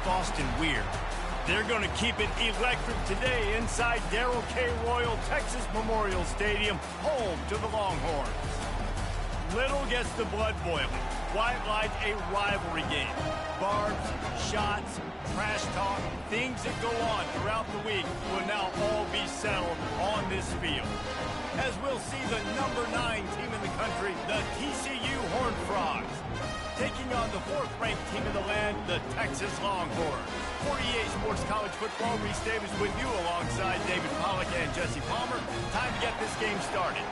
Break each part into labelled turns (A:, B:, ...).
A: Boston weird. They're going to keep it electric today inside Darrell K. Royal Texas Memorial Stadium, home to the Longhorns. Little gets the blood boiling. Quite like a rivalry game. Barbs, shots, trash talk, things that go on throughout the week will now all be settled on this field. As we'll see the number 9 team in the country, the TCU Horned Frogs, taking on the 4th-ranked team in the land, the Texas Longhorns. For EA Sports College Football, Reese Davis with you alongside David Pollack and Jesse Palmer. Time to get this game started.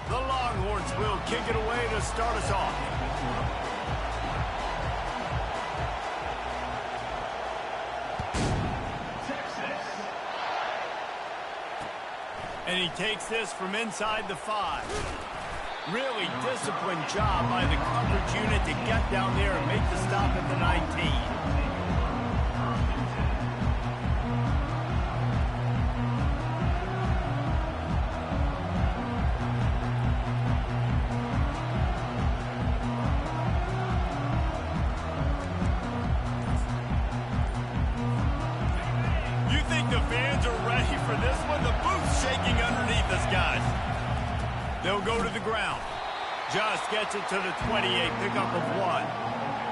A: The Longhorns will kick it away to start us off. And he takes this from inside the 5. Really disciplined job by the coverage unit to get down there and make the stop at the 19. The fans are ready for this one. The booth's shaking underneath us, guys. They'll go to the ground. Just gets it to the 28, pickup of 1.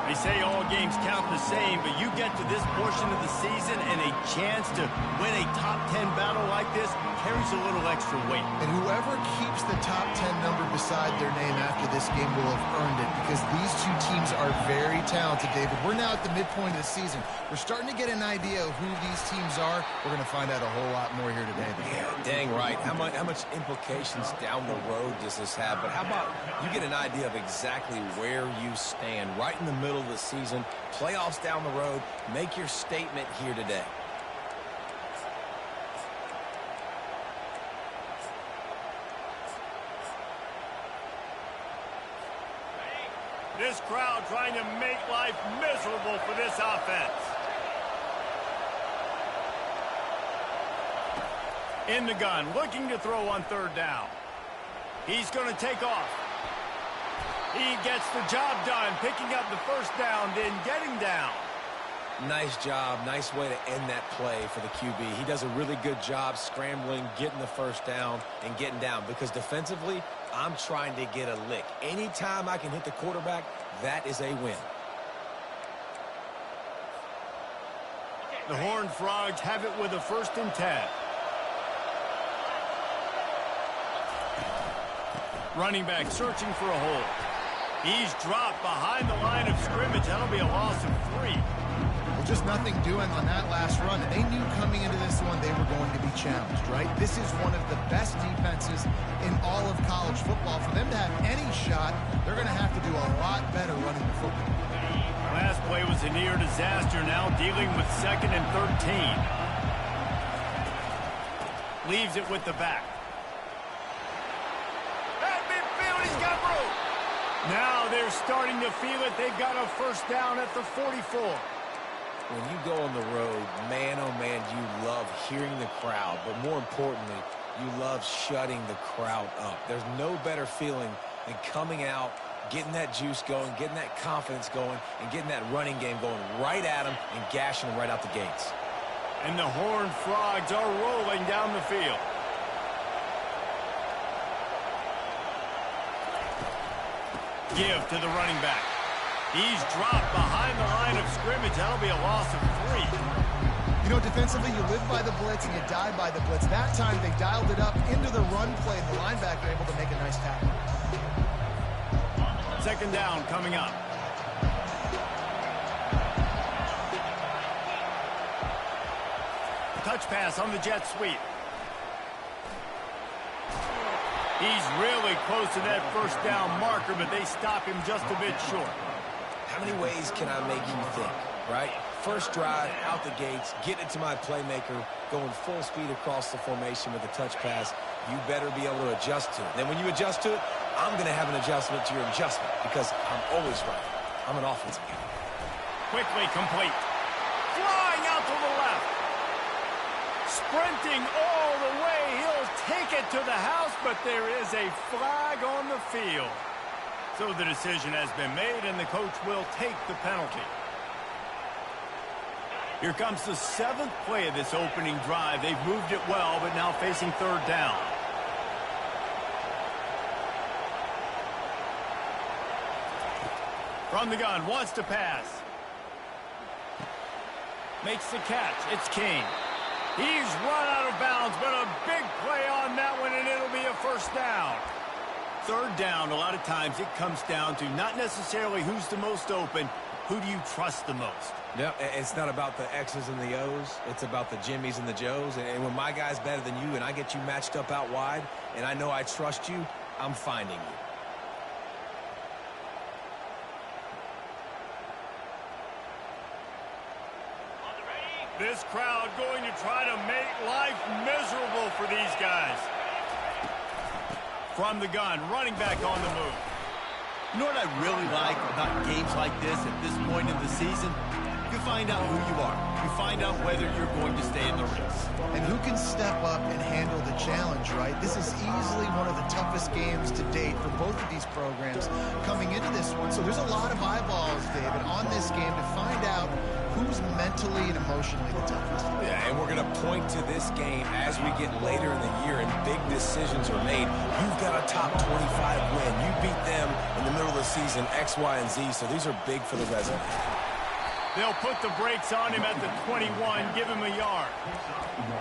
A: They say all games count the same, but you get to this portion of the season and a chance to win a top 10 battle like this carries a little extra weight.
B: And whoever keeps the top 10 number beside their name after this game will have earned it, because these two teams are very talented, David. We're now at the midpoint of the season. We're starting to get an idea of who these teams are. We're going to find out a whole lot more here today.
C: Yeah, dang right. How much implications down the road does this have? But how about you get an idea of exactly where you stand right in the middle of the season, playoffs down the road, make your statement here today.
A: This crowd trying to make life miserable for this offense. In the gun, looking to throw on 3rd down. He's going to take off. He gets the job done, picking up the 1st down, then getting down.
C: Nice job. Nice way to end that play for the QB. He does a really good job scrambling, getting the 1st down, and getting down. Because defensively, I'm trying to get a lick. Anytime I can hit the quarterback, that is a win.
A: The Horned Frogs have it with a 1st and 10. Running back searching for a hole. He's dropped behind the line of scrimmage. That'll be a loss of 3.
B: Well, just nothing doing on that last run. And they knew coming into this one they were going to be challenged, right? This is one of the best defenses in all of college football. For them to have any shot, they're going to have to do a lot better running the football.
A: Last play was a near disaster. Now dealing with 2nd and 13. Leaves it with the back. At midfield, he's got room. Now they're starting to feel it. They've got a 1st down at the 44.
C: When you go on the road, man, oh man, you love hearing the crowd. But more importantly, you love shutting the crowd up. There's no better feeling than coming out, getting that juice going, getting that confidence going, and getting that running game going right at them and gashing them right out the gates.
A: And the Horned Frogs are rolling down the field. Give to the running back. He's dropped behind the line of scrimmage. That'll be a loss of 3.
B: You know, defensively, you live by the blitz and you die by the blitz. That time, they dialed it up into the run play, and the linebacker able to make a nice tackle.
A: 2nd down coming up. Touch pass on the jet sweep. He's really close to that 1st down marker, but they stop him just a bit short.
C: How many ways can I make you think, right? First drive, out the gates, get it to my playmaker, going full speed across the formation with a touch pass, you better be able to adjust to it. Then when you adjust to it, I'm going to have an adjustment to your adjustment because I'm always right. I'm an offensive guy.
A: Quickly complete. Flying out to the left. Sprinting all the way. He'll take it to the house, but there is a flag on the field. So the decision has been made, and the coach will take the penalty. Here comes the 7th play of this opening drive. They've moved it well, but now facing 3rd down. From the gun, wants to pass. Makes the catch. It's King. He's run out of bounds, but a big play on that one, and it'll be a 1st down. 3rd down, a lot of times it comes down to not necessarily who's the most open, who do you trust the most?
C: Yeah, it's not about the X's and the O's. It's about the Jimmies and the Joes. And when my guy's better than you and I get you matched up out wide and I know I trust you, I'm finding you.
A: This crowd going to try to make life miserable for these guys. From the gun, running back on the move.
D: You know what I really like about games like this at this point in the season? You find out who you are. You find out whether you're going to stay in the race.
B: And who can step up and handle the challenge, right? This is easily one of the toughest games to date for both of these programs coming into this one. So there's a lot of eyeballs, David, on this game to find out who's mentally and emotionally the toughest.
C: Yeah, and we're going to point to this game as we get later in the year and big decisions are made. You've got a top 25 win. You beat them in the middle of the season, X, Y, and Z, so these are big for the resume.
A: They'll put the brakes on him at the 21, give him a yard.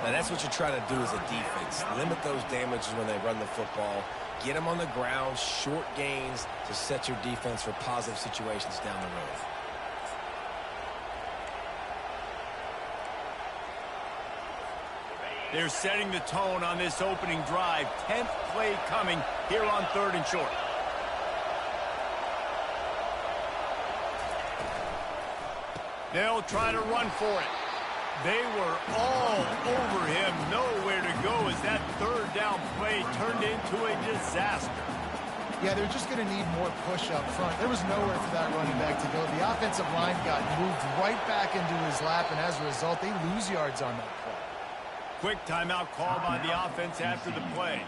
C: Now, that's what you try to do as a defense. Limit those damages when they run the football. Get them on the ground, short gains to set your defense for positive situations down the road.
A: They're setting the tone on this opening drive. 10th play coming here on 3rd and short. They'll try to run for it. They were all over him. Nowhere to go as that 3rd down play turned into a disaster.
B: Yeah, they're just going to need more push up front. There was nowhere for that running back to go. The offensive line got moved right back into his lap, and as a result, they lose yards on that play.
A: Quick timeout call by the offense after the play.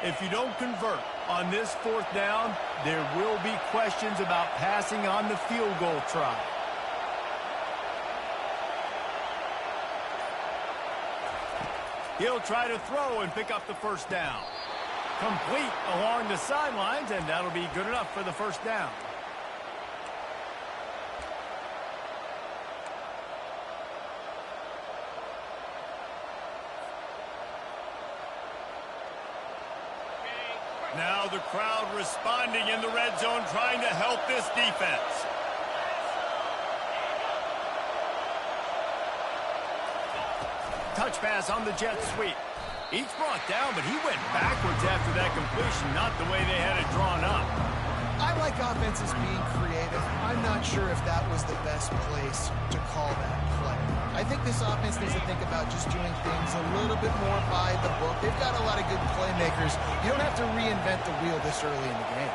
A: If you don't convert on this 4th down, there will be questions about passing on the field goal try. He'll try to throw and pick up the 1st down. Complete along the sidelines, and that'll be good enough for the 1st down. Now the crowd responding in the red zone, trying to help this defense. Touch pass on the jet sweep. Each brought down, but he went backwards after that completion, not the way they had it drawn up.
B: I like offenses being creative. I'm not sure if that was the best place to call that play. I think this offense needs to think about just doing things a little bit more by the book. They've got a lot of good playmakers. You don't have to reinvent the wheel this early in the game.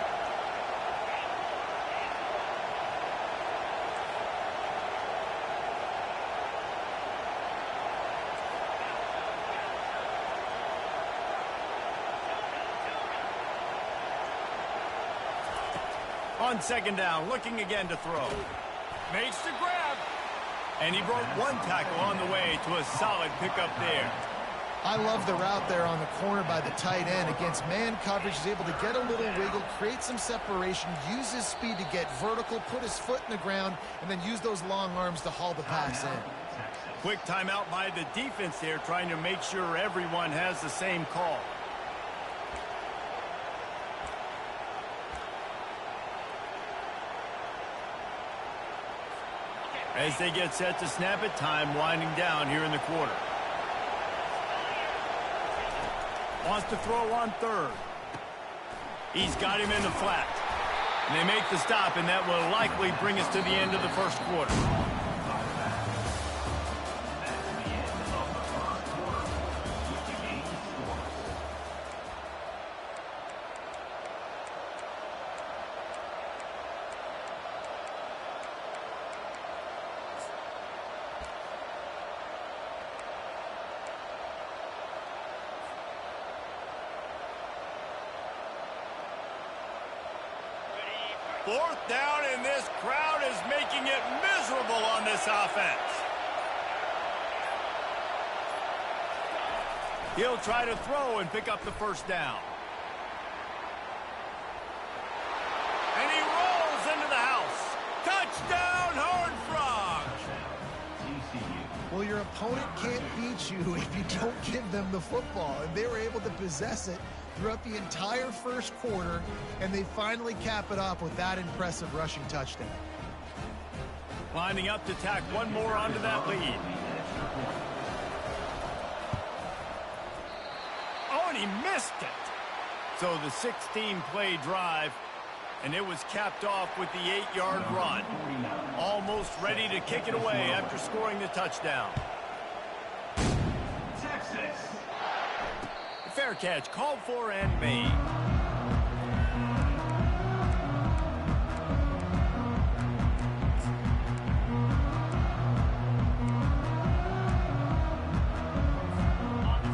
A: On 2nd down, looking again to throw. Makes the grab. And he broke one tackle on the way to a solid pickup there.
B: I love the route there on the corner by the tight end against man coverage. He's able to get a little wiggle, create some separation, use his speed to get vertical, put his foot in the ground, and then use those long arms to haul the pass in.
A: Quick timeout by the defense there, trying to make sure everyone has the same call. As they get set to snap it, time winding down here in the quarter. Wants to throw on third. He's got him in the flat. And they make the stop, and that will likely bring us to the end of the first quarter. Fourth down, and this crowd is making it miserable on this offense. He'll try to throw and pick up the first down. And he rolls into the house. Touchdown, Horned Frogs!
B: Well, your opponent can't beat you if you don't give them the football, and they were able to possess it throughout the entire first quarter, and they finally cap it off with that impressive rushing touchdown.
A: Lining up to tack one more onto that lead. Oh, and he missed it. So the 16-play drive, and it was capped off with the 8-yard run. Almost ready to kick it away after scoring the touchdown. Fair catch, called for and made.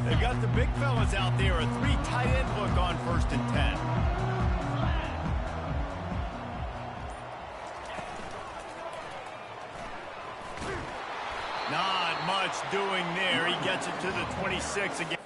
A: They've got the big fellas out there, a 3 tight end look on 1st and 10. Not much doing there. He gets it to the 26 again.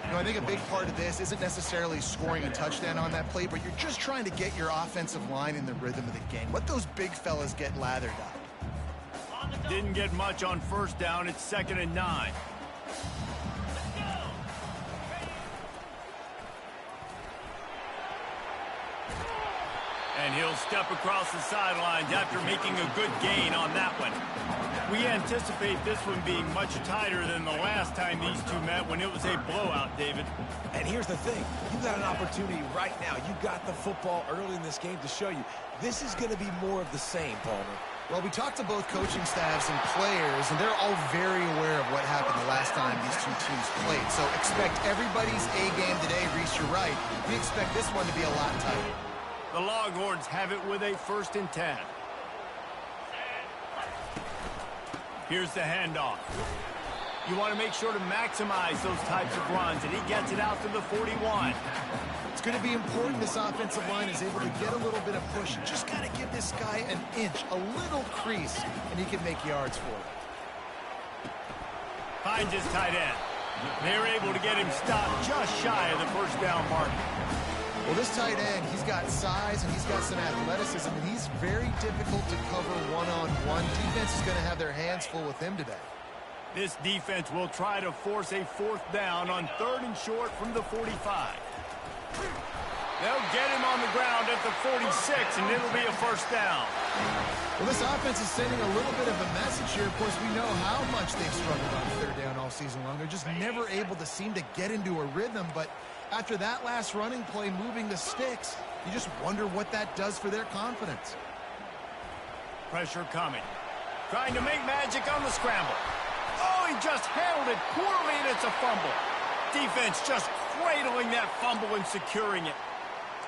B: I think a big part of this isn't necessarily scoring a touchdown on that play, but you're just trying to get your offensive line in the rhythm of the game. Let those big fellas get lathered up.
A: Didn't get much on 1st down. It's 2nd and 9. And he'll step across the sidelines after making a good gain on that one. We anticipate this one being much tighter than the last time these two met when it was a blowout, David.
C: And here's the thing. You've got an opportunity right now. You got the football early in this game to show you. This is going to be more of the same, Palmer.
B: Well, we talked to both coaching staffs and players, and they're all very aware of what happened the last time these two teams played. So expect everybody's A game today. Reese, you're right. We expect this one to be a lot tighter.
A: The Longhorns have it with a 1st and 10. Here's the handoff. You want to make sure to maximize those types of runs, and he gets it out to the 41.
B: It's going to be important this offensive line is able to get a little bit of push. Just got to give this guy an inch, a little crease, and he can make yards for it.
A: Finds his tight end. They're able to get him stopped just shy of the 1st down mark.
B: Well, this tight end, he's got size and he's got some athleticism, and he's very difficult to cover one-on-one. Defense is going to have their hands full with him today.
A: This defense will try to force a 4th down on 3rd and short from the 45. They'll get him on the ground at the 46, and it'll be a 1st down.
B: Well, this offense is sending a little bit of a message here. Of course, we know how much they've struggled on 3rd down all season long. They're just never able to seem to get into a rhythm, but after that last running play moving the sticks, you just wonder what that does for their confidence.
A: Pressure coming. Trying to make magic on the scramble. Oh, he just handled it poorly, and it's a fumble. Defense just cradling that fumble and securing it.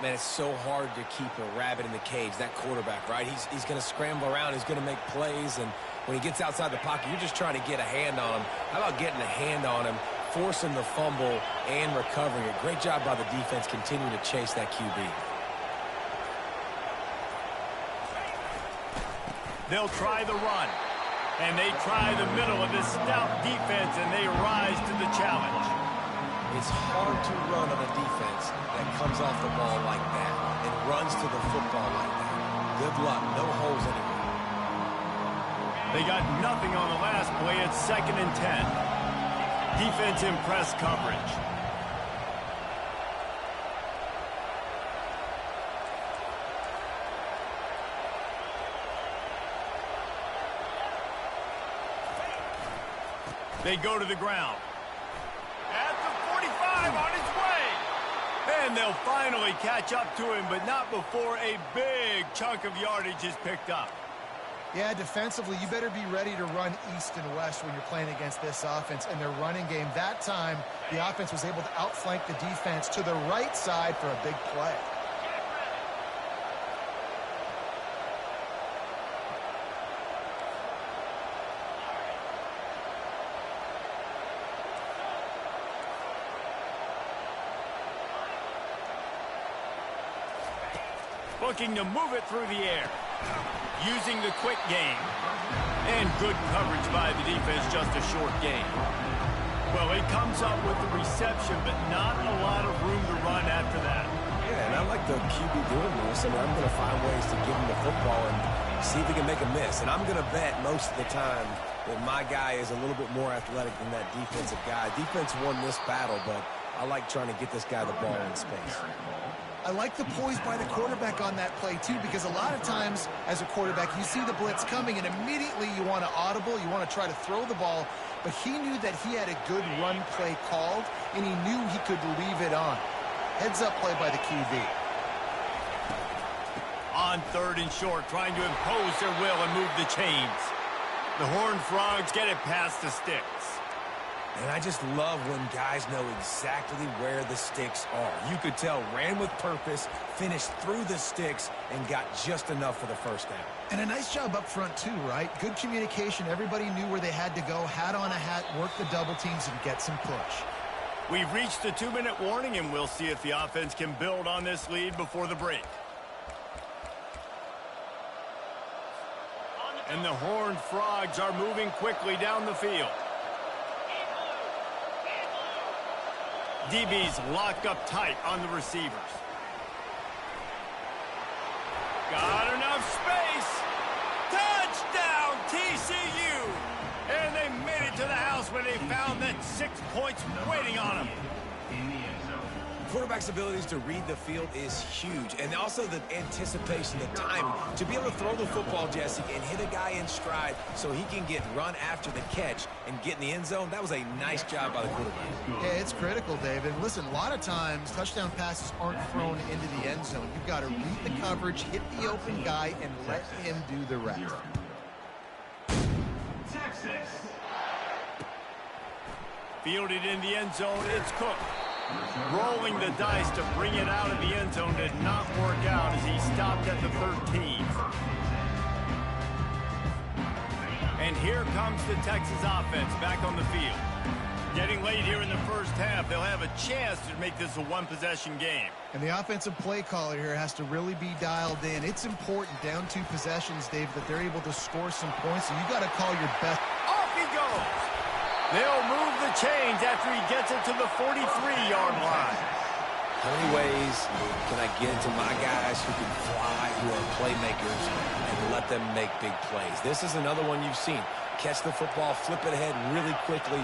C: Man, it's so hard to keep a rabbit in the cage, that quarterback, right? He's going to scramble around. He's going to make plays, and when he gets outside the pocket, you're just trying to get a hand on him. How about getting a hand on him, forcing the fumble, and recovering it? Great job by the defense continuing to chase that QB.
A: They'll try the run. And they try the middle of this stout defense, and they rise to the challenge.
C: It's hard to run on a defense that comes off the ball like that and runs to the football like that. Good luck. No holes anywhere.
A: They got nothing on the last play. It's 2nd and 10. Defense in press coverage. They go to the ground. At the 45, on his way. And they'll finally catch up to him, but not before a big chunk of yardage is picked up.
B: Yeah, defensively, you better be ready to run east and west when you're playing against this offense and their running game. That time, the offense was able to outflank the defense to the right side for a big play.
A: Looking to move it through the air. Using the quick game. And good coverage by the defense, just a short gain. Well, he comes up with the reception, but not a lot of room to run after that.
C: Yeah, and I like the QB doing this. I mean, I'm going to find ways to give him the football and see if he can make a miss. And I'm going to bet most of the time that my guy is a little bit more athletic than that defensive guy. Defense won this battle, but I like trying to get this guy the ball in space.
B: I like the poise by the quarterback on that play, too, because a lot of times as a quarterback, you see the blitz coming, and immediately you want to audible, you want to try to throw the ball, but he knew that he had a good run play called, and he knew he could leave it on. Heads-up play by the QB.
A: On 3rd and short, trying to impose their will and move the chains. The Horned Frogs get it past the sticks.
C: And I just love when guys know exactly where the sticks are. You could tell, ran with purpose, finished through the sticks, and got just enough for the first down.
B: And a nice job up front, too, right? Good communication. Everybody knew where they had to go, hat on a hat, work the double teams, and get some push.
A: We've reached the 2-minute warning, and we'll see if the offense can build on this lead before the break. And the Horned Frogs are moving quickly down the field. DB's locked up tight on the receivers. Got enough space. Touchdown, TCU. And they made it to the house when they found that 6 points waiting on them.
C: Quarterback's abilities to read the field is huge, and also the anticipation, the timing. To be able to throw the football, Jesse, and hit a guy in stride so he can get run after the catch and get in the end zone, that was a nice job by the quarterback.
B: Yeah, it's critical, David. Listen, a lot of times touchdown passes aren't thrown into the end zone. You've got to read the coverage, hit the open guy, and let him do the rest.
A: Texas. Fielded in the end zone, it's Cook. Rolling the dice to bring it out of the end zone did not work out as he stopped at the 13. And here comes the Texas offense back on the field. Getting late here in the first half, they'll have a chance to make this a one-possession game.
B: And the offensive play caller here has to really be dialed in. It's important down 2 possessions, Dave, that they're able to score some points, so you got to call your best.
A: Off he goes. They'll move the chains after he gets it to the 43-yard line.
C: How many ways can I get into my guys who can fly, who are playmakers, and let them make big plays? This is another one you've seen. Catch the football, flip it ahead really quickly,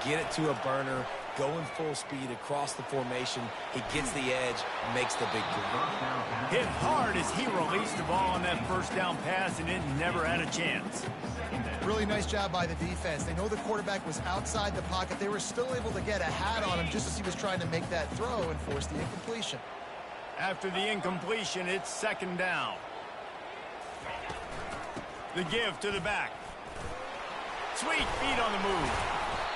C: get it to a burner, go in full speed across the formation. He gets the edge, makes the big play.
A: Hit hard as he released the ball on that first down pass, and it never had a chance.
B: Really nice job by the defense. They know the quarterback was outside the pocket. They were still able to get a hat on him just as he was trying to make that throw and force the incompletion.
A: After the incompletion, it's 2nd down. The give to the back. Sweet feet on the move.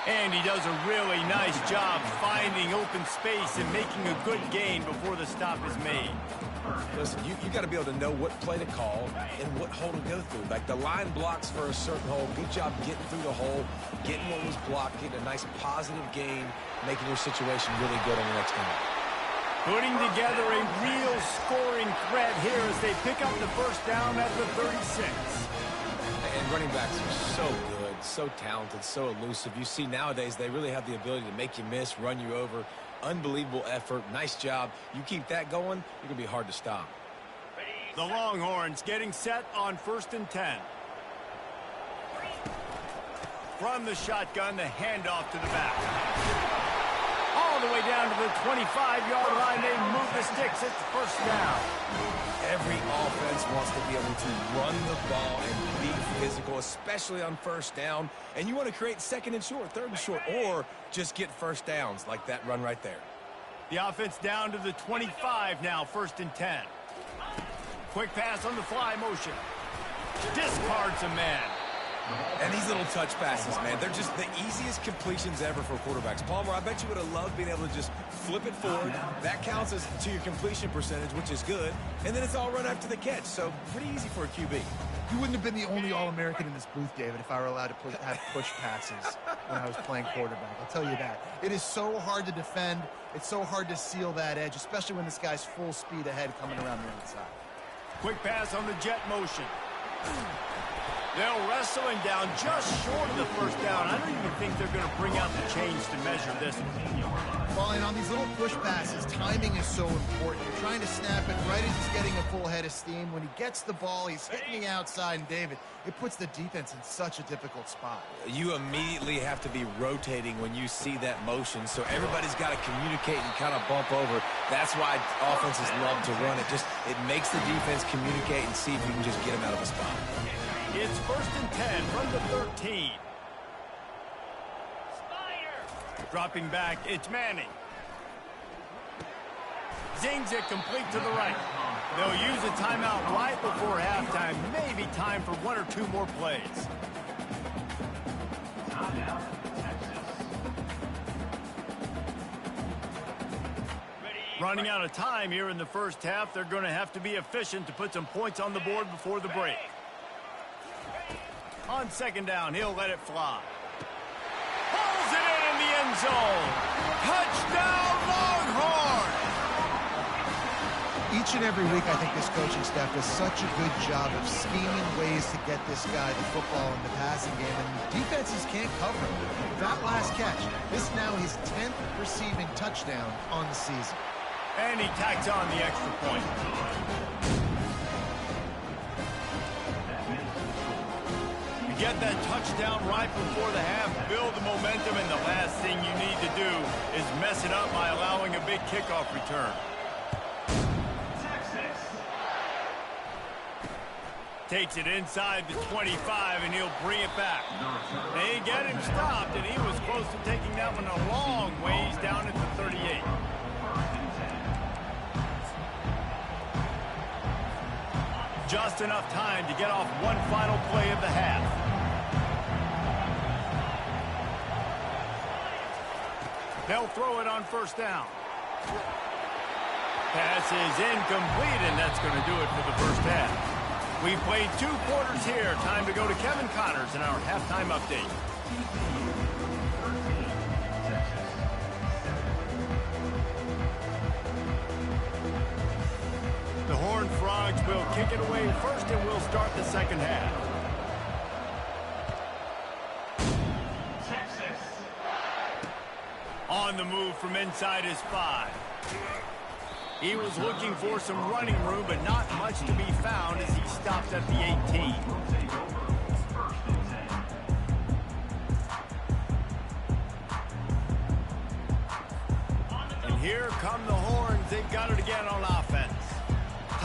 A: And he does a really nice job finding open space and making a good gain before the stop is made.
C: Listen, you got to be able to know what play to call and what hole to go through. Like the line blocks for a certain hole. Good job getting through the hole, getting what was blocked, getting a nice positive gain, making your situation really good on the next game.
A: Putting together a real scoring threat here as they pick up the first down at the 36.
C: And Man, running backs are so good, so talented, so elusive. You see nowadays they really have the ability to make you miss, run you over. Unbelievable effort. Nice job. You keep that going, you're going to be hard to stop.
A: The Longhorns getting set on 1st and 10. From the shotgun, the handoff to the back. All the way down to the 25-yard line. They move the sticks. It's first down.
C: Every offense wants to be able to run the ball and be physical, especially on first down. And you want to create 2nd and short, 3rd and short, or just get first downs like that run right there.
A: The offense down to the 25 now, 1st and 10. Quick pass on the fly motion. Discards a man.
C: And these little touch passes, man, they're just the easiest completions ever for quarterbacks. Palmer, I bet you would have loved being able to just flip it forward. That counts as to your completion percentage, which is good. And then it's all run after the catch, so pretty easy for a QB.
B: You wouldn't have been the only All-American in this booth, David, if I were allowed to have push passes when I was playing quarterback. I'll tell you that. It is so hard to defend. It's so hard to seal that edge, especially when this guy's full speed ahead coming around the inside.
A: Quick pass on the jet motion. They'll wrestle him down just short of the first down. I don't even think they're going to bring out the chains to measure this one.
B: Well, and on these little push passes, timing is so important. You're trying to snap it right as he's getting a full head of steam. When he gets the ball, he's hitting the outside, and David, it puts the defense in such a difficult spot.
C: You immediately have to be rotating when you see that motion, so everybody's got to communicate and kind of bump over. That's why offenses love to run it. It makes the defense communicate and see if you can just get them out of a spot.
A: It's 1st and 10 from the 13. Dropping back, it's Manning. Zings it complete to the right. They'll use a timeout right before halftime. Maybe time for 1 or 2 more plays. Running out of time here in the first half. They're going to have to be efficient to put some points on the board before the break. On 2nd down, he'll let it fly. Pulls it in the end zone. Touchdown, Longhorns!
B: Each and every week, I think this coaching staff does such a good job of scheming ways to get this guy the football in the passing game, and defenses can't cover him. That last catch, this is now his 10th receiving touchdown on the season.
A: And he tacks on the extra point. Get that touchdown right before the half, build the momentum, and the last thing you need to do is mess it up by allowing a big kickoff return. Takes it inside the 25, and he'll bring it back. They get him stopped, and he was close to taking that one a long ways down at the 38. Just enough time to get off one final play of the half. They'll throw it on 1st down. Pass is incomplete, and that's going to do it for the first half. We've played 2 quarters here. Time to go to Kevin Connors in our halftime update. The Horned Frogs will kick it away first, and we'll start the second half. On the move from inside his 5. He was looking for some running room, but not much to be found as he stops at the 18. And here come the Horns. They've got it again on offense.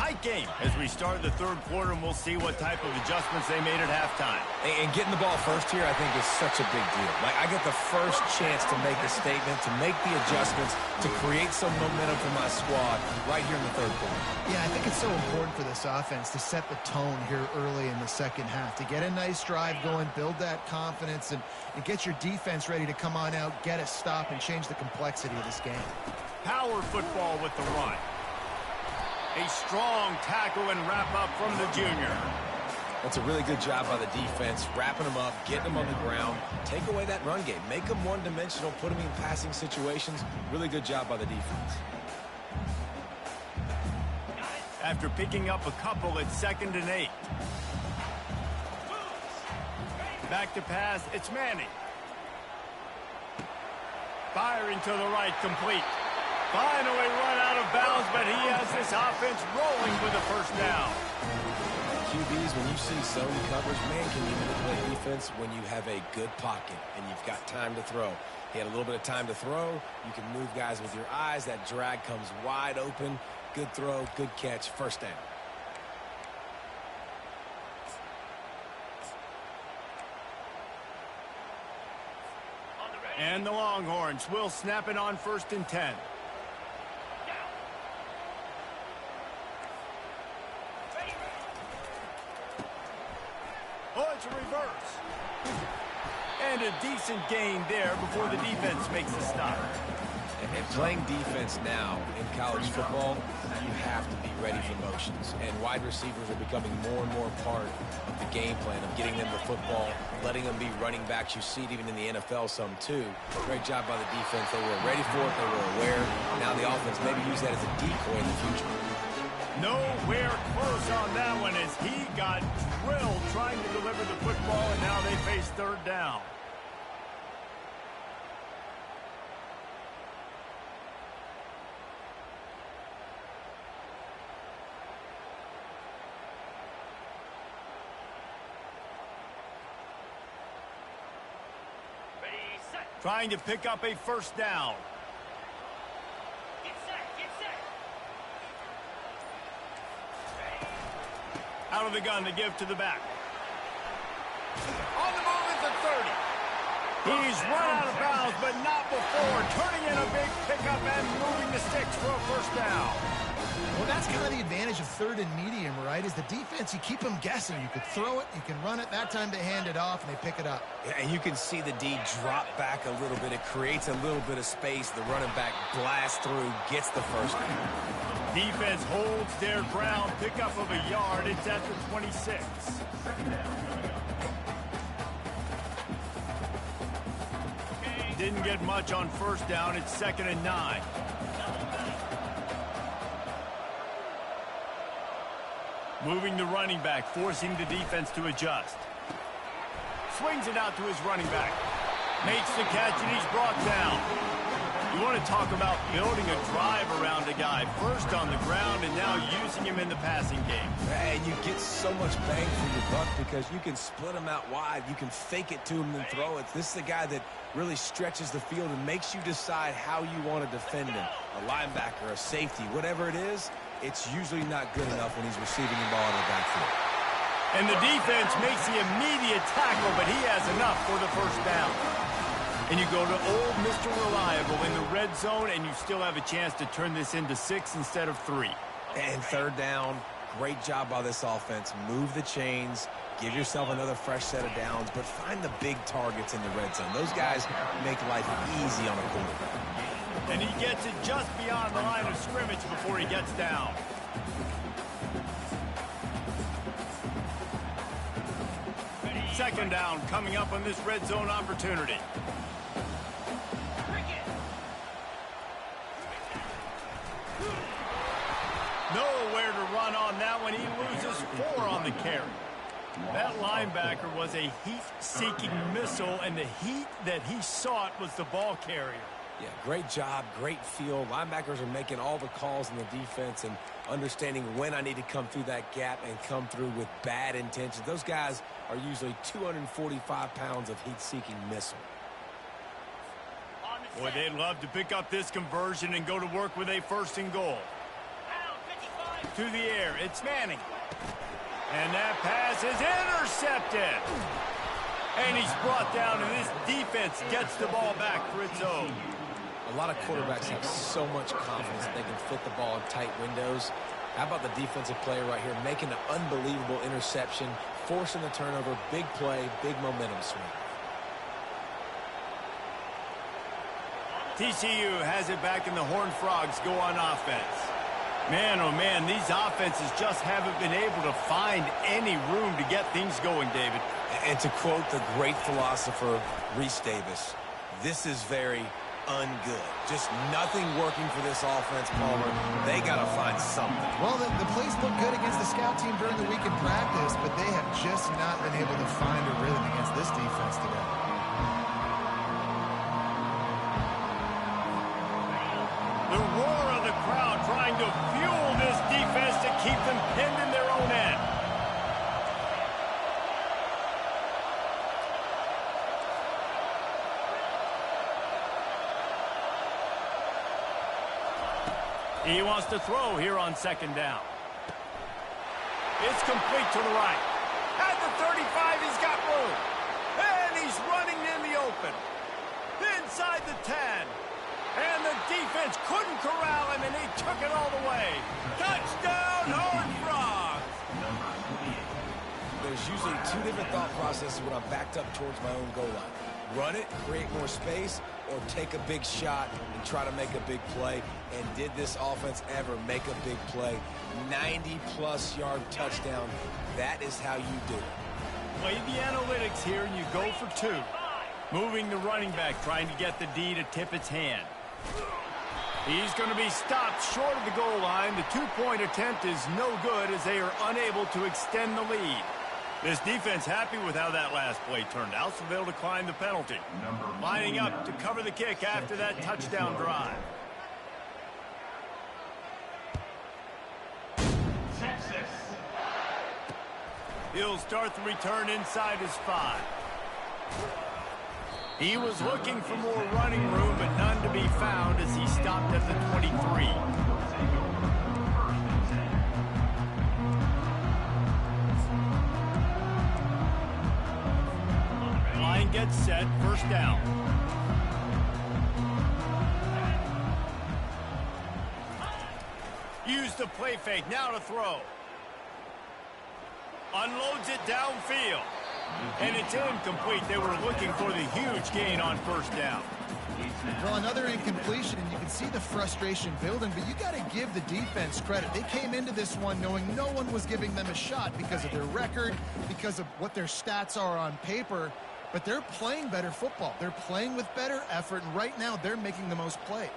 A: Tight game as we start the 3rd quarter, and we'll see what type of adjustments they made at halftime.
C: And getting the ball first here, I think, is such a big deal. Like, I get the first chance to make a statement, to make the adjustments, to create some momentum for my squad right here in the 3rd quarter.
B: Yeah, I think it's so important for this offense to set the tone here early in the second half, to get a nice drive going, build that confidence, and get your defense ready to come on out, get a stop, and change the complexity of this game.
A: Power football with the run. A strong tackle and wrap up from the junior.
C: That's a really good job by the defense, wrapping them up, getting them on the ground, take away that run game, make them one-dimensional, put them in passing situations. Really good job by the defense.
A: After picking up a couple at 2nd and 8. Back to pass, it's Manning. Firing to the right, complete. Finally run out of bounds, but he has this offense rolling with a first down.
C: QBs, when you see zone coverage, man, can you manipulate defense when you have a good pocket and you've got time to throw. He had a little bit of time to throw. You can move guys with your eyes. That drag comes wide open. Good throw, good catch, first down.
A: And the Longhorns will snap it on 1st and 10. Oh, it's a reverse. And a decent gain there before the defense makes a stop.
C: And playing defense now in college football, you have to be ready for motions. And wide receivers are becoming more and more part of the game plan of getting them the football, letting them be running backs. You see it even in the NFL some too. Great job by the defense. They were ready for it. They were aware. Now the offense maybe use that as a decoy in the future.
A: Nowhere close on that one as he got drilled trying to deliver the football, and now they face 3rd down. Trying to pick up a first down.
E: Get set, get set.
A: Out of the gun to give to the back. On the move is the 30. He's run out of bounds, but not before. Turning in a big pickup and moving the sticks for a first down.
B: Well, that's kind of the advantage of 3rd and medium, right? Is the defense, you keep them guessing. You could throw it, you can run it. That time they hand it off and they pick it up.
C: Yeah, and you can see the D drop back a little bit. It creates a little bit of space. The running back blasts through, gets the first down.
A: Defense holds their ground. Pickup of a yard. It's at the 26. Didn't get much on first down. It's 2nd and 9. Moving the running back, forcing the defense to adjust. Swings it out to his running back. Makes the catch, and he's brought down. You want to talk about building a drive around a guy. First on the ground, and now using him in the passing game.
C: And you get so much bang for your buck because you can split him out wide. You can fake it to him and throw it. This is the guy that really stretches the field and makes you decide how you want to defend him. A linebacker, a safety, whatever it is, it's usually not good enough when he's receiving the ball in the backfield.
A: And the defense makes the immediate tackle, but he has enough for the first down. And you go to old Mr. Reliable in the red zone, and you still have a chance to turn this into 6 instead of 3.
C: And 3rd down, great job by this offense. Move the chains, give yourself another fresh set of downs, but find the big targets in the red zone. Those guys make life easy on a quarterback.
A: And he gets it just beyond the line of scrimmage before he gets down. Second down coming up on this red zone opportunity. Nowhere to run on that one. He loses 4 on the carry. That linebacker was a heat-seeking missile, and the heat that he sought was the ball carrier.
C: Yeah, great job, great feel. Linebackers are making all the calls in the defense and understanding when I need to come through that gap and come through with bad intentions. Those guys are usually 245 pounds of heat-seeking missile.
A: Boy, they'd love to pick up this conversion and go to work with a 1st and goal. To the air, it's Manning. And that pass is intercepted. And he's brought down, and this defense gets the ball back for its own.
C: A lot of quarterbacks have so much confidence that they can fit the ball in tight windows. How about the defensive player right here making an unbelievable interception, forcing the turnover, big play, big momentum swing.
A: TCU has it back, and the Horned Frogs go on offense. Man, oh man, these offenses just haven't been able to find any room to get things going, David.
C: And to quote the great philosopher Reese Davis, this is very ungood. Just nothing working for this offense, Palmer. They got to find something.
B: Well, the plays look good against the scout team during the week in practice, but they have just not been able to find a rhythm against this defense today.
A: The roar of the crowd trying to fuel this defense to keep them pinned in their own end. He wants to throw here on second down. It's complete to the right. At the 35, he's got room. And he's running in the open. Inside the 10. And the defense couldn't corral him, and he took it all the way. Touchdown, Horned Frogs!
C: There's usually two different thought processes when I'm backed up towards my own goal line. Run it, create more space, or take a big shot and try to make a big play. And did this offense ever make a big play? 90-plus yard touchdown. That is how you do it.
A: Play the analytics here, and you go for two. Moving the running back, trying to get the D to tip its hand. He's going to be stopped short of the goal line. The two-point attempt is no good as they are unable to extend the lead. This defense happy with how that last play turned out, so they'll decline the penalty. Lining up to cover the kick after that touchdown drive.
E: Texas.
A: He'll start the return inside his 5. He was looking for more running room, but none to be found as he stopped at the 23. Line gets set, first down. Use the play fake, now to throw. Unloads it downfield. And it's incomplete. They were looking for the huge gain on first down.
B: Well, another incompletion, and you can see the frustration building, but you got to give the defense credit. They came into this one knowing no one was giving them a shot because of their record, because of what their stats are on paper, but they're playing better football. They're playing with better effort, and right now they're making the most plays.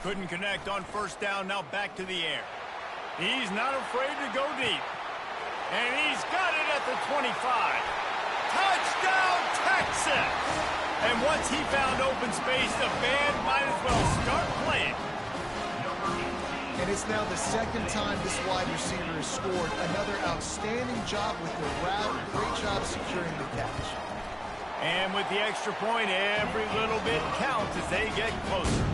A: Couldn't connect on first down, now back to the air. He's not afraid to go deep. And he's got it at the 25. Touchdown, Texas! And once he found open space, the band might as well start playing.
B: And it's now the second time this wide receiver has scored. Another outstanding job with the route. Great job securing the catch.
A: And with the extra point, every little bit counts as they get closer.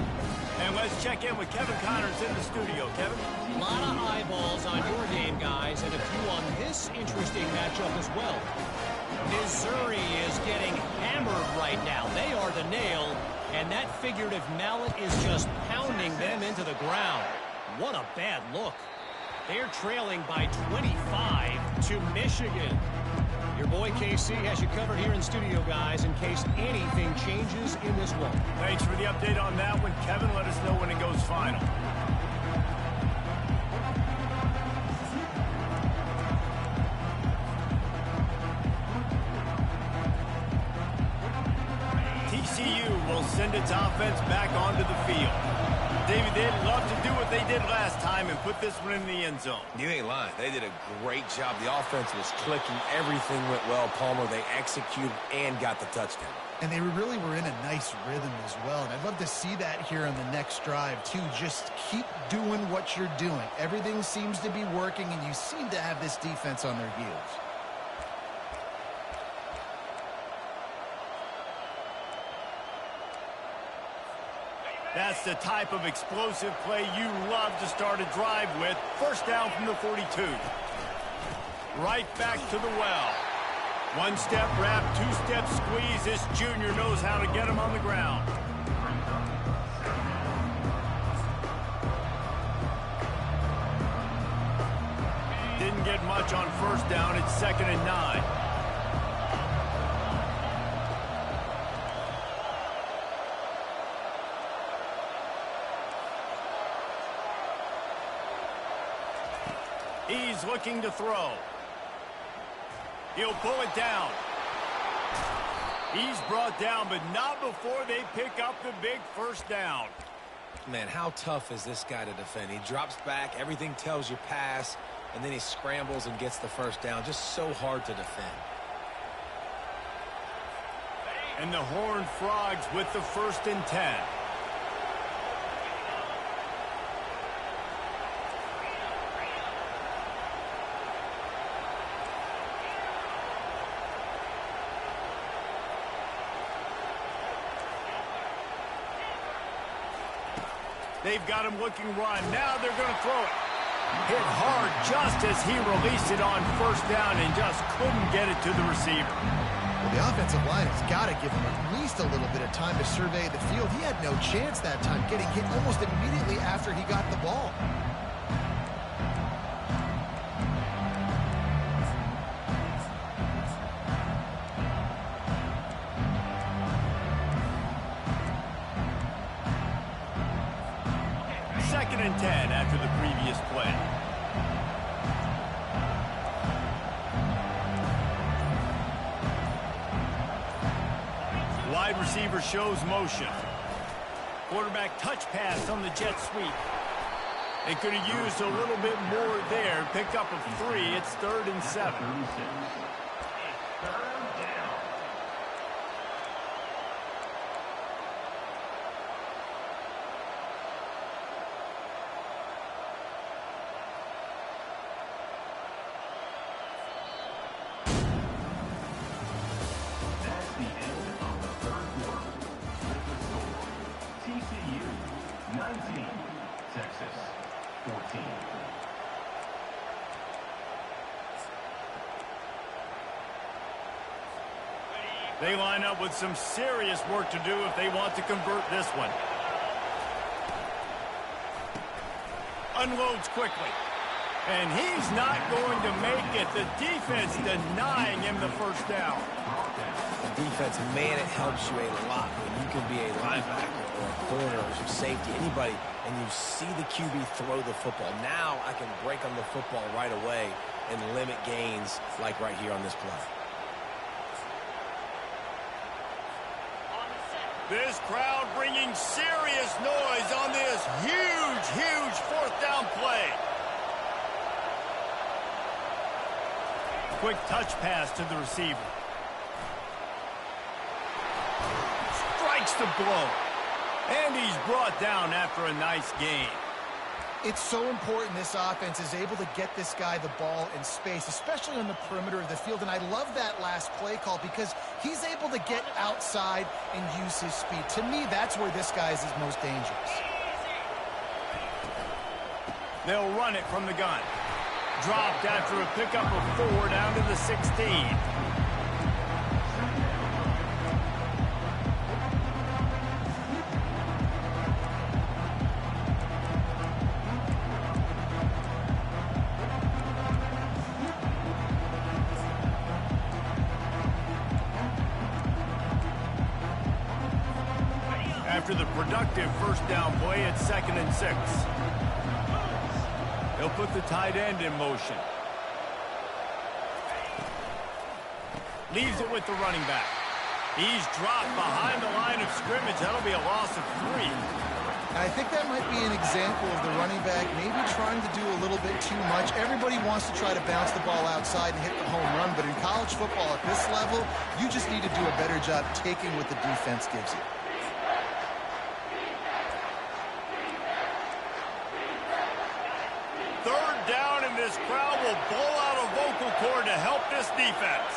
A: And let's check in with Kevin Connors in the studio. Kevin?
F: A lot of eyeballs on your game, guys, and a few on this interesting matchup as well. Missouri is getting hammered right now. They are the nail, and that figurative mallet is just pounding them into the ground. What a bad look. They're trailing by 25 to Michigan. Your boy KC has you covered here in studio, guys, in case anything changes in this one.
A: Thanks for the update on that one, Kevin. Let us know when it goes final. TCU will send its offense back onto the field. David, they'd love to do what they did last time and put this one in the end zone.
C: You ain't lying. They did a great job. The offense was clicking. Everything went well. Palmer, they executed and got the touchdown.
B: And they really were in a nice rhythm as well. And I'd love to see that here on the next drive, too. Just keep doing what you're doing. Everything seems to be working, and you seem to have this defense on their heels.
A: That's the type of explosive play you love to start a drive with. First down from the 42. Right back to the well. One-step wrap, two-step squeeze. This junior knows how to get him on the ground. Didn't get much on first down. It's 2nd and 9. He's looking to throw. He'll pull it down. He's brought down, but not before they pick up the big first down.
C: Man, how tough is this guy to defend? He drops back, everything tells you pass, and then he scrambles and gets the first down. Just so hard to defend.
A: And the Horned Frogs with the 1st and 10. They've got him looking run. Now they're going to throw it. Hit hard just as he released it on 1st down and just couldn't get it to the receiver.
B: Well, the offensive line has got to give him at least a little bit of time to survey the field. He had no chance that time, getting hit almost immediately after he got the ball.
A: Second and 10 after the previous play. Wide receiver shows motion. Quarterback touch pass on the jet sweep. They could have used a little bit more there. Pick up of 3. It's 3rd and 7. They line up with some serious work to do if they want to convert this one. Unloads quickly. And he's not going to make it. The defense denying him the first down.
C: The defense, man, it helps you a lot when you can be a linebacker or a corner or some safety, anybody, and you see the QB throw the football. Now I can break on the football right away and limit gains like right here on this play.
A: This crowd bringing serious noise on this huge 4th down play. Quick touch pass to the receiver. Strikes the blow. And he's brought down after a nice gain.
B: It's so important this offense is able to get this guy the ball in space, especially on the perimeter of the field. And I love that last play call because he's able to get outside and use his speed. To me, that's where this guy is his most dangerous.
A: They'll run it from the gun. Dropped after a pickup of 4 down to the 16. After the productive 1st down play, it's 2nd and 6. They'll put the tight end in motion. Leaves it with the running back. He's dropped behind the line of scrimmage. That'll be a loss of 3.
B: And I think that might be an example of the running back maybe trying to do a little bit too much. Everybody wants to try to bounce the ball outside and hit the home run, but in college football at this level, you just need to do a better job taking what the defense gives you.
A: This crowd will blow out a vocal cord to help this defense.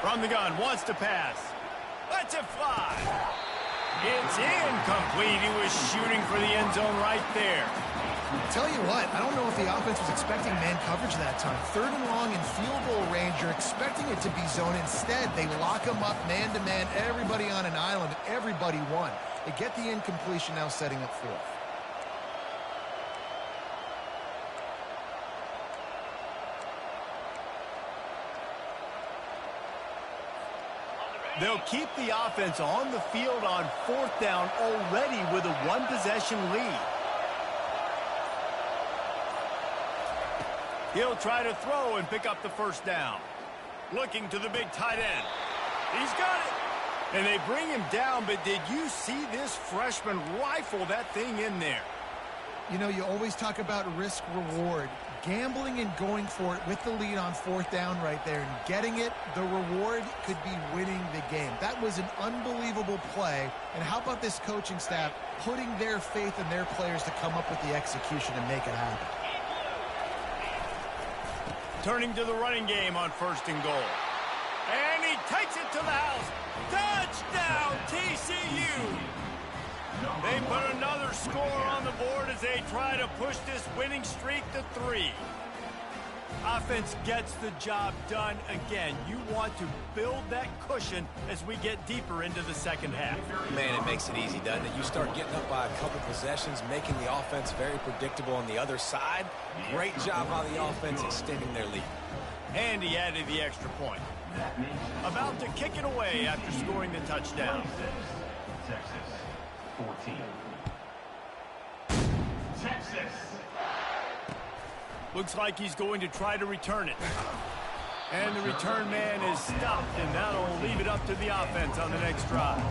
A: From the gun, wants to pass. Lets it fly. It's incomplete. He was shooting for the end zone right there.
B: Tell you what, I don't know if the offense was expecting man coverage that time. 3rd and long in field goal range, you're expecting it to be zone. Instead, they lock him up man-to-man, everybody on an island, everybody won. They get the incompletion, now setting up 4th.
A: They'll keep the offense on the field on 4th down already with a 1-possession lead. He'll try to throw and pick up the first down. Looking to the big tight end. He's got it. And they bring him down, but did you see this freshman rifle that thing in there?
B: You know, you always talk about risk-reward. Gambling and going for it with the lead on fourth down right there and getting it, the reward could be winning the game. That was an unbelievable play. And how about this coaching staff putting their faith in their players to come up with the execution and make it happen?
A: Turning to the running game on 1st and goal. And he takes it to the house. Touchdown, TCU! They put another score on the board as they try to push this winning streak to 3. Offense gets the job done again. You want to build that cushion as we get deeper into the second half.
C: Man, it makes it easy, doesn't it? You start getting up by a couple possessions, making the offense very predictable on the other side. Great job by the offense extending their lead.
A: And he added the extra point. About to kick it away after scoring the touchdown.
E: Texas, 14. Texas.
A: Looks like he's going to try to return it. And the return man is stopped, and that'll leave it up to the offense on the next drive.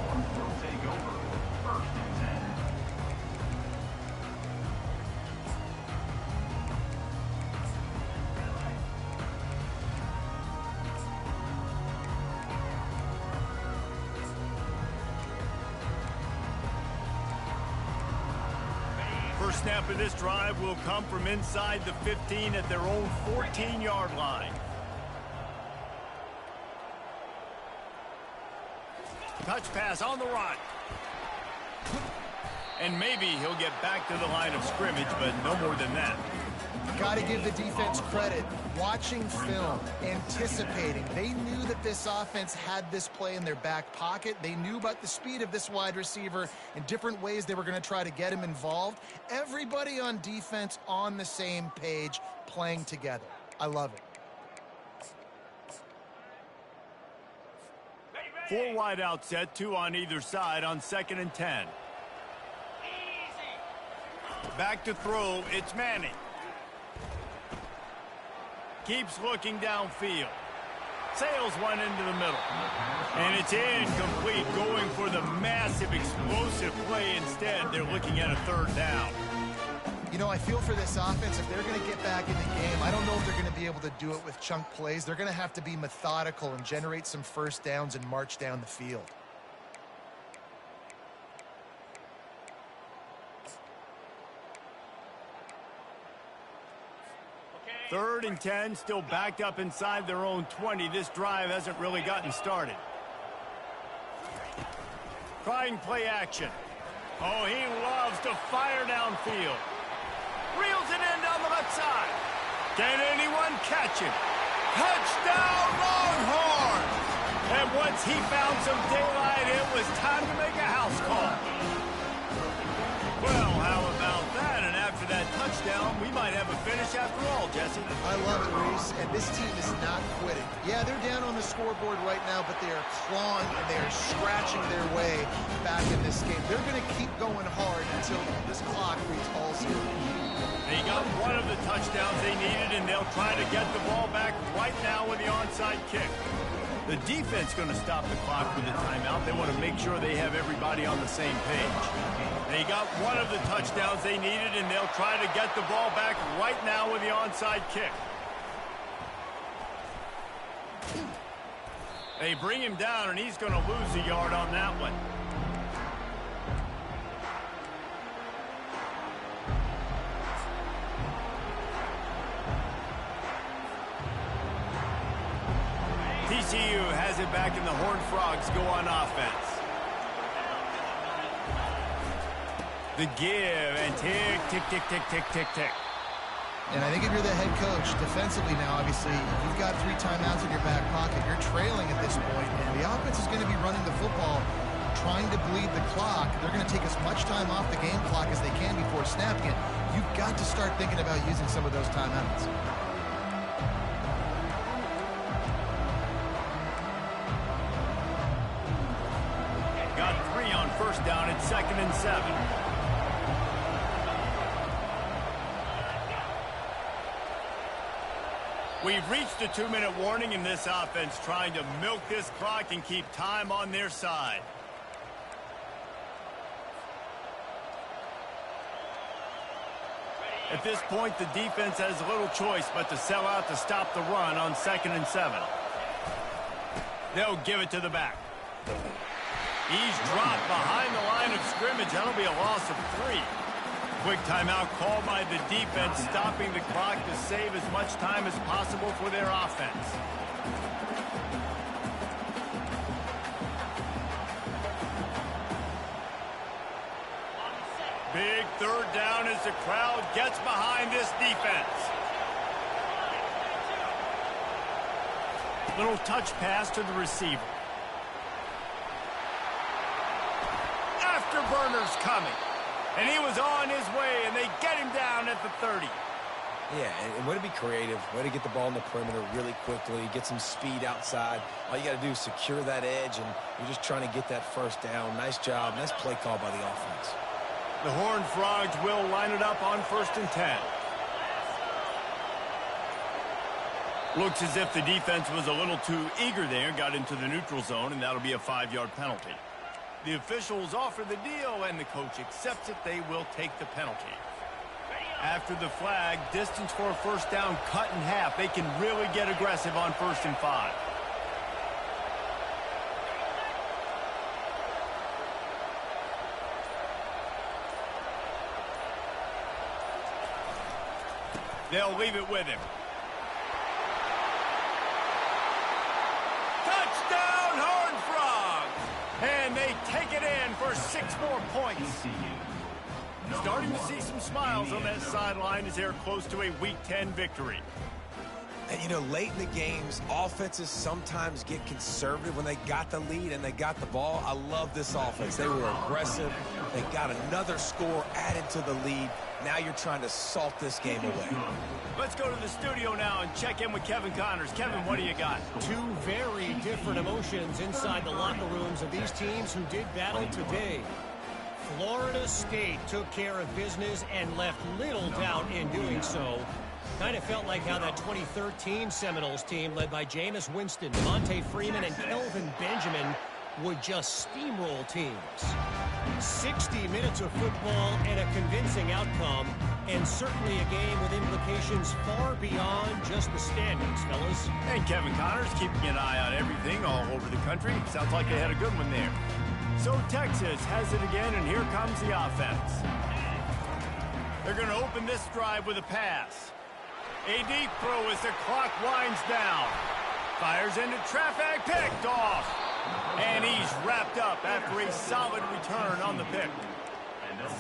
E: Take over. 1st and 10.
A: First snap of this drive will come from inside the 15 at their own 14-yard line. Touch pass on the run. And maybe he'll get back to the line of scrimmage, but no more than that.
B: Got to give the defense credit. Watching film, anticipating. They knew that this offense had this play in their back pocket. They knew about the speed of this wide receiver and different ways they were going to try to get him involved. Everybody on defense on the same page, playing together. I love it.
A: 4 wide out set, 2 on either side on 2nd and 10. Back to throw, it's Manning. Keeps looking downfield. Sails one into the middle. And it's incomplete, going for the massive explosive play instead. They're looking at a 3rd down.
B: You know, I feel for this offense, if they're going to get back in the game, I don't know if they're going to be able to do it with chunk plays. They're going to have to be methodical and generate some first downs and march down the field.
A: Okay. 3rd and 10, still backed up inside their own 20. This drive hasn't really gotten started. Trying play action. Oh, he loves to fire downfield. Reels it in down the left side. Can anyone catch him? Touchdown, Longhorns! And once he found some daylight, it was time to make a house call. Well, how about that? And after that touchdown, we might have a finish after all, Jesse.
B: I love it, Reese, and this team is not quitting. Yeah, they're down on the scoreboard right now, but they are clawing and they are scratching their way back in this game. They're going to keep going hard until this clock reads all zero.
A: They got one of the touchdowns they needed, and they'll try to get the ball back right now with the onside kick. The defense going to stop the clock with a timeout. They want to make sure they have everybody on the same page. They got one of the touchdowns they needed, and they'll try to get the ball back right now with the onside kick. They bring him down, and he's going to lose a yard on that one. TCU has it back, and the Horned Frogs go on offense. The give, and tick, tick, tick, tick, tick, tick, tick.
B: And I think if you're the head coach, defensively now, obviously, you've got 3 timeouts in your back pocket. You're trailing at this point, and the offense is going to be running the football, trying to bleed the clock. They're going to take as much time off the game clock as they can before snapping it. You've got to start thinking about using some of those timeouts.
A: Got 3 on first down at 2nd and 7. We've reached a 2-minute warning in this offense, trying to milk this clock and keep time on their side. At this point, the defense has little choice but to sell out to stop the run on 2nd and 7. They'll give it to the back. He's dropped behind the line of scrimmage. That'll be a loss of 3. Quick timeout called by the defense, stopping the clock to save as much time as possible for their offense. Big 3rd down as the crowd gets behind this defense. Little touch pass to the receiver. Afterburner's coming. And he was on his way, and they get him down at the 30.
C: Yeah, and way to be creative, way to get the ball in the perimeter really quickly, get some speed outside. All you got to do is secure that edge, and you're just trying to get that 1st down. Nice job. Nice play call by the offense.
A: The Horned Frogs will line it up on 1st and 10. Looks as if the defense was a little too eager there, got into the neutral zone, and that'll be a 5-yard penalty. The officials offer the deal, and the coach accepts it. They will take the penalty. After the flag, distance for a 1st down cut in half. They can really get aggressive on 1st and 5. They'll leave it with him. Touchdown, Horned Frogs! And they take it in for 6 more points. Starting to see some smiles on that sideline as they're close to a Week 10 victory.
C: And, you know, late in the games, offenses sometimes get conservative when they got the lead and they got the ball. I love this offense. They were aggressive. They got another score added to the lead. Now you're trying to salt this game away.
A: Let's go to the studio now and check in with Kevin Connors. Kevin, what do you got?
F: 2 very different emotions inside the locker rooms of these teams who did battle today. Florida State took care of business and left little doubt in doing so. Kind of felt like how that 2013 Seminoles team led by Jameis Winston, Monte Freeman, and Kelvin Benjamin would just steamroll teams. 60 minutes of football and a convincing outcome, and certainly a game with implications far beyond just the standings, fellas.
A: And Kevin Connors keeping an eye on everything all over the country. Sounds like they had a good one there. So Texas has it again, and here comes the offense. They're going to open this drive with a pass. A deep throw as the clock winds down. Fires into traffic, picked off. And he's wrapped up after a solid return on the pick.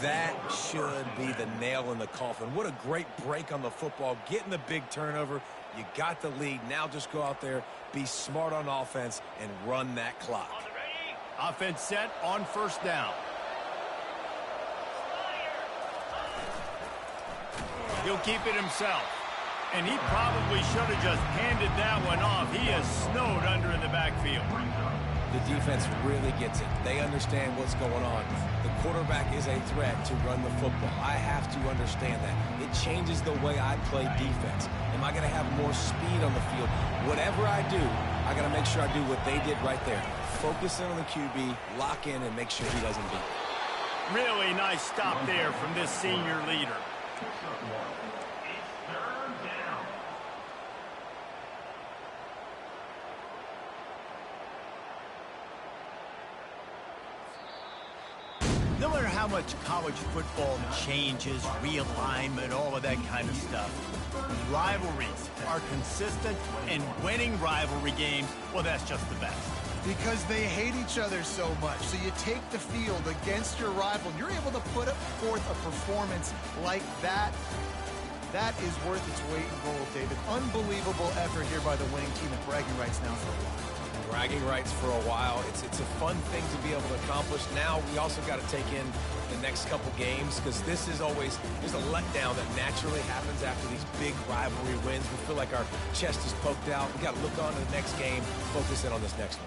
C: That should be the nail in the coffin. What a great break on the football. Getting the big turnover. You got the lead. Now just go out there, be smart on offense, and run that clock.
A: Offense set on 1st down. He'll keep it himself. And he probably should have just handed that one off. He is snowed under in the backfield.
C: The defense really gets it. They understand what's going on. The quarterback is a threat to run the football. I have to understand that. It changes the way I play defense. Am I going to have more speed on the field? Whatever I do, I got to make sure I do what they did right there. Focus in on the QB, lock in, and make sure he doesn't beat.
A: Really nice stop there from this senior leader. No matter how much college football changes, realignment, all of that kind of stuff, rivalries are consistent, and winning rivalry games, well, that's just the best.
B: Because they hate each other so much. So you take the field against your rival, and you're able to put forth a performance like that. That is worth its weight in gold, David. Unbelievable effort here by the winning team, and bragging rights now for a while.
C: Bragging rights for a while. It's a fun thing to be able to accomplish. Now we also got to take in the next couple games, because this is always, there's a letdown that naturally happens after these big rivalry wins. We feel like our chest is poked out. We got to look on to the next game, focus in on this next one.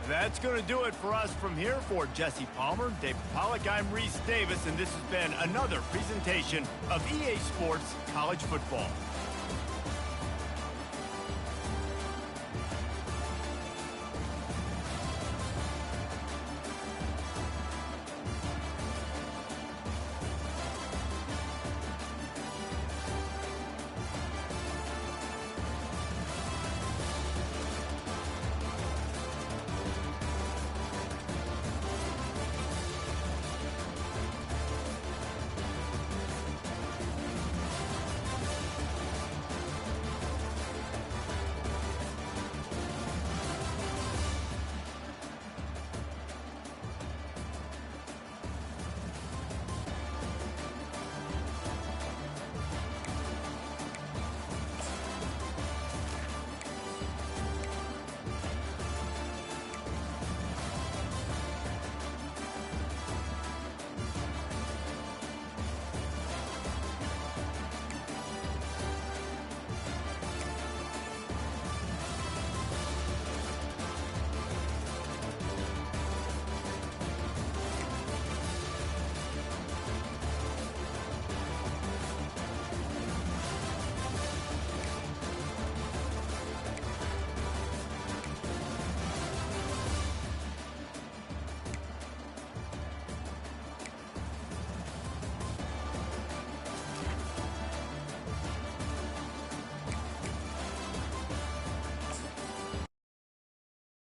A: That's going to do it for us from here. For Jesse Palmer, David Pollack, I'm Reese Davis, and this has been another presentation of EA Sports College Football.